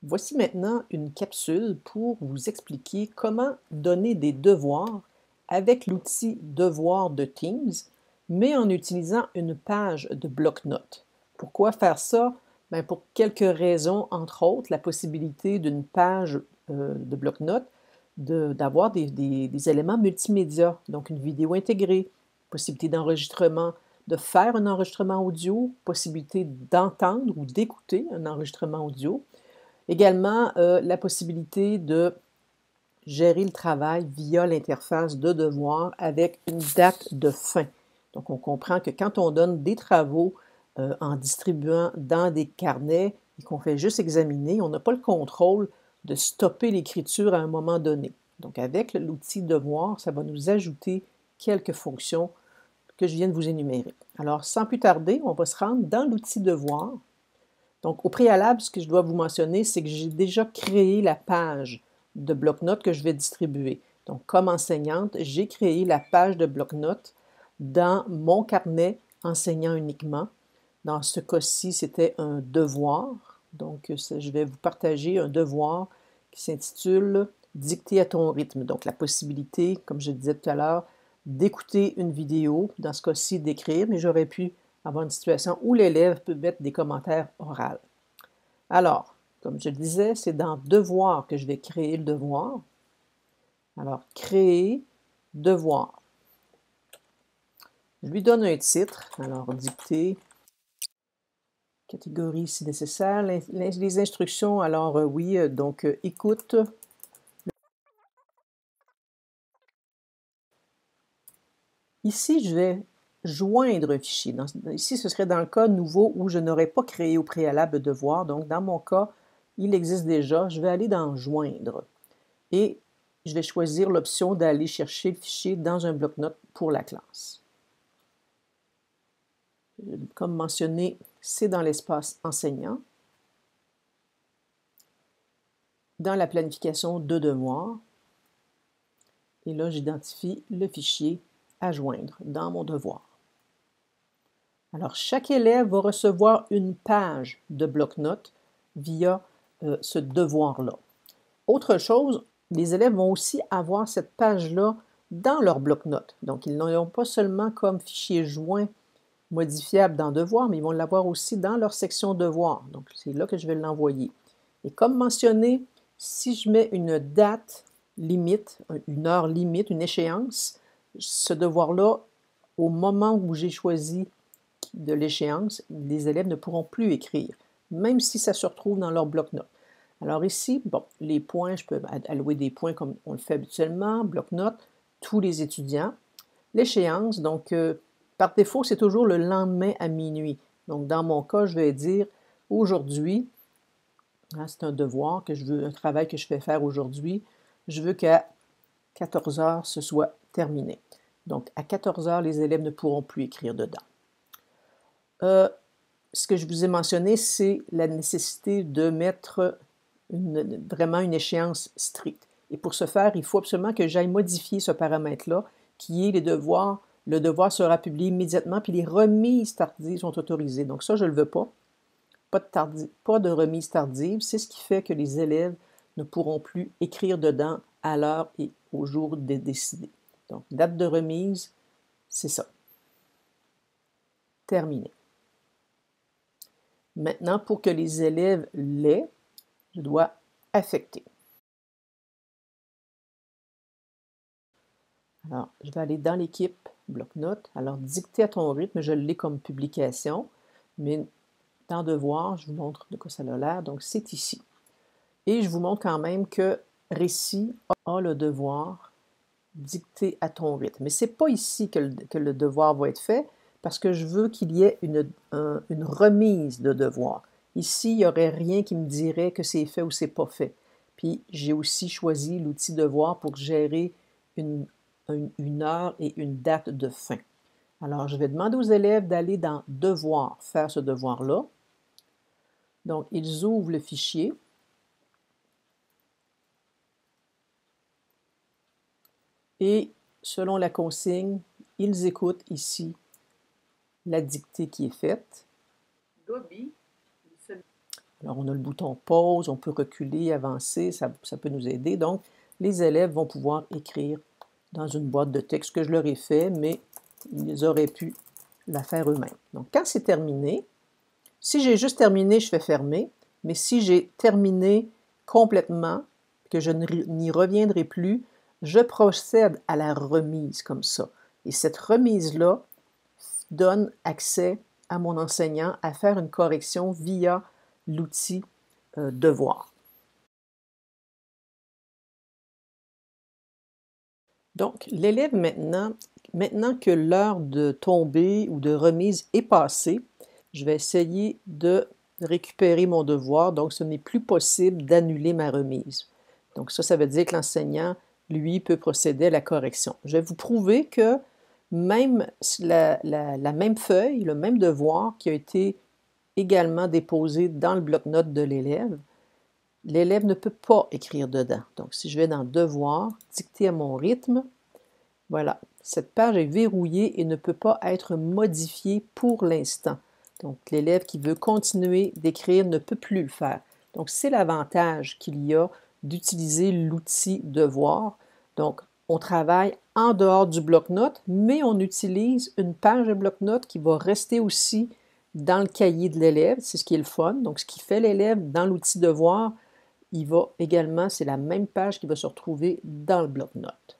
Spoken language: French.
Voici maintenant une capsule pour vous expliquer comment donner des devoirs avec l'outil Devoirs de Teams, mais en utilisant une page de bloc-notes. Pourquoi faire ça? Bien, pour quelques raisons, entre autres, la possibilité d'une page de bloc-notes d'avoir des éléments multimédia, donc une vidéo intégrée, possibilité d'enregistrement, de faire un enregistrement audio, possibilité d'entendre ou d'écouter un enregistrement audio. Également, la possibilité de gérer le travail via l'interface de devoir avec une date de fin. Donc, on comprend que quand on donne des travaux en distribuant dans des carnets et qu'on fait juste examiner, on n'a pas le contrôle de stopper l'écriture à un moment donné. Donc, avec l'outil devoir, ça va nous ajouter quelques fonctions que je viens de vous énumérer. Alors, sans plus tarder, on va se rendre dans l'outil devoir. Donc, au préalable, ce que je dois vous mentionner, c'est que j'ai déjà créé la page de bloc-notes que je vais distribuer. Donc, comme enseignante, j'ai créé la page de bloc-notes dans mon carnet enseignant uniquement. Dans ce cas-ci, c'était un devoir. Donc, je vais vous partager un devoir qui s'intitule Dicter à ton rythme. Donc, la possibilité, comme je le disais tout à l'heure, d'écouter une vidéo, dans ce cas-ci d'écrire, mais j'aurais pu avoir une situation où l'élève peut mettre des commentaires oraux. Alors, comme je le disais, c'est dans Devoir que je vais créer le devoir. Alors, créer devoir. Je lui donne un titre. Alors, dicter, catégorie si nécessaire. Les instructions, alors oui, donc écoute. Ici, je vais joindre un fichier. Ici, ce serait dans le cas nouveau où je n'aurais pas créé au préalable devoir. Donc, dans mon cas, il existe déjà. Je vais aller dans Joindre. Et je vais choisir l'option d'aller chercher le fichier dans un bloc-notes pour la classe. Comme mentionné, c'est dans l'espace enseignant. Dans la planification de devoirs. Et là, j'identifie le fichier à joindre dans mon devoir. Alors, chaque élève va recevoir une page de bloc-notes via ce devoir-là. Autre chose, les élèves vont aussi avoir cette page-là dans leur bloc-notes. Donc, ils n'ont pas seulement comme fichier joint modifiable dans Devoir, mais ils vont l'avoir aussi dans leur section Devoir. Donc, c'est là que je vais l'envoyer. Et comme mentionné, si je mets une date limite, une heure limite, une échéance, ce devoir-là, au moment où j'ai choisi de l'échéance, les élèves ne pourront plus écrire, même si ça se retrouve dans leur bloc-notes. Alors ici, bon, les points, je peux allouer des points comme on le fait habituellement, bloc-notes, tous les étudiants. L'échéance, donc, par défaut, c'est toujours le lendemain à minuit. Donc, dans mon cas, je vais dire aujourd'hui, c'est un devoir que je veux, un travail que je vais faire aujourd'hui, je veux qu'à 14 heures, ce soit terminé. Donc, à 14 heures, les élèves ne pourront plus écrire dedans. Ce que je vous ai mentionné, c'est la nécessité de mettre vraiment une échéance stricte. Et pour ce faire, il faut absolument que j'aille modifier ce paramètre-là, qui est les devoirs. Le devoir sera publié immédiatement, puis les remises tardives sont autorisées. Donc ça, je ne le veux pas. Pas de remise tardive. C'est ce qui fait que les élèves ne pourront plus écrire dedans à l'heure et au jour décidé. Donc, date de remise, c'est ça. Terminé. Maintenant, pour que les élèves l'aient, je dois affecter. Alors, je vais aller dans l'équipe bloc-notes. Alors, dicter à ton rythme, je l'ai comme publication, mais dans devoir, je vous montre de quoi ça a l'air. Donc, c'est ici. Et je vous montre quand même que Récit a le devoir dicter à ton rythme. Mais ce n'est pas ici que le devoir va être fait, parce que je veux qu'il y ait une remise de devoir. Ici, il n'y aurait rien qui me dirait que c'est fait ou c'est pas fait. Puis, j'ai aussi choisi l'outil devoir pour gérer une heure et une date de fin. Alors, je vais demander aux élèves d'aller dans Devoir, faire ce devoir-là. Donc, ils ouvrent le fichier. Et selon la consigne, ils écoutent ici la dictée qui est faite. Alors, on a le bouton pause, on peut reculer, avancer, ça peut nous aider. Donc, les élèves vont pouvoir écrire dans une boîte de texte que je leur ai fait, mais ils auraient pu la faire eux-mêmes. Donc, quand c'est terminé, si j'ai juste terminé, je fais fermer, mais si j'ai terminé complètement, que je n'y reviendrai plus, je procède à la remise comme ça. Et cette remise-là donne accès à mon enseignant à faire une correction via l'outil Devoir. Donc, l'élève maintenant que l'heure de tombée ou de remise est passée, je vais essayer de récupérer mon devoir. Donc, ce n'est plus possible d'annuler ma remise. Donc, ça veut dire que l'enseignant, lui, peut procéder à la correction. Je vais vous prouver que même la même feuille, le même devoir qui a été également déposé dans le bloc-notes de l'élève ne peut pas écrire dedans. Donc, si je vais dans Devoir, dicter à mon rythme, voilà, cette page est verrouillée et ne peut pas être modifiée pour l'instant. Donc, l'élève qui veut continuer d'écrire ne peut plus le faire. Donc, c'est l'avantage qu'il y a d'utiliser l'outil Devoir. Donc, on travaille en dehors du bloc-notes, mais on utilise une page de bloc-notes qui va rester aussi dans le cahier de l'élève. C'est ce qui est le fun. Donc, ce qui fait l'élève dans l'outil Devoir, il va également, c'est la même page qui va se retrouver dans le bloc-notes.